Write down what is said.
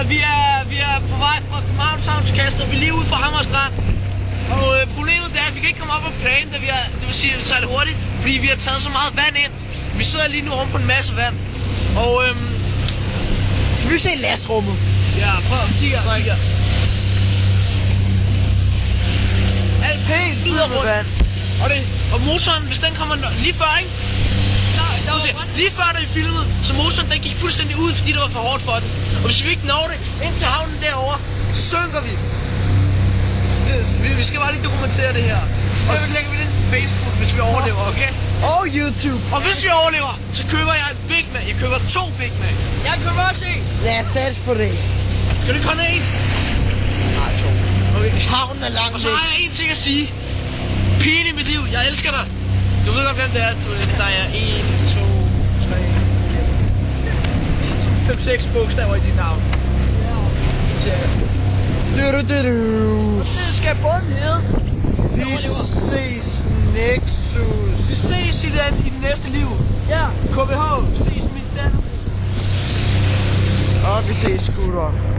vi er på vej fra Københavns Havn til Kastrup. Vi er lige ude fra Amager Strand. Og problemet er, at vi kan ikke komme op på planen, det vil sige, at vi tager det hurtigt, fordi vi har taget så meget vand ind. Vi sidder lige nu oven på en masse vand. Og Skal vi ikke se lastrummet? ja, prøv at kigge her. Alt Helt flyder fyldt med rundt. vand. Og motoren, hvis den kommer lige før, ikke? Lige før da vi filmede, så motoren den gik fuldstændig ud, fordi det var for hårdt for den. Og hvis vi ikke når det ind til havnen derovre, så synker vi. Så vi skal bare lige dokumentere det her. Og så lægger vi det på Facebook, hvis vi overlever, okay? Og YouTube. Og hvis vi overlever, så køber jeg en Big Mac. Jeg køber 2 Big Mac. Jeg køber også en. Lad os satse på det. Kan du komme en? Nej, 2. Okay. Havnen er langt Og så væk. har jeg en ting at sige. Pigen i mit liv, jeg elsker dig. Du ved godt, hvem det er. Der er 1, 2, 3, 5-6 bogstaver i dit navn. Du. Det skal både hedde. Vi ses Nexus. Vi ses i det næste liv. Ja. KBH, ses mit Dan. Og vi ses, Scooter.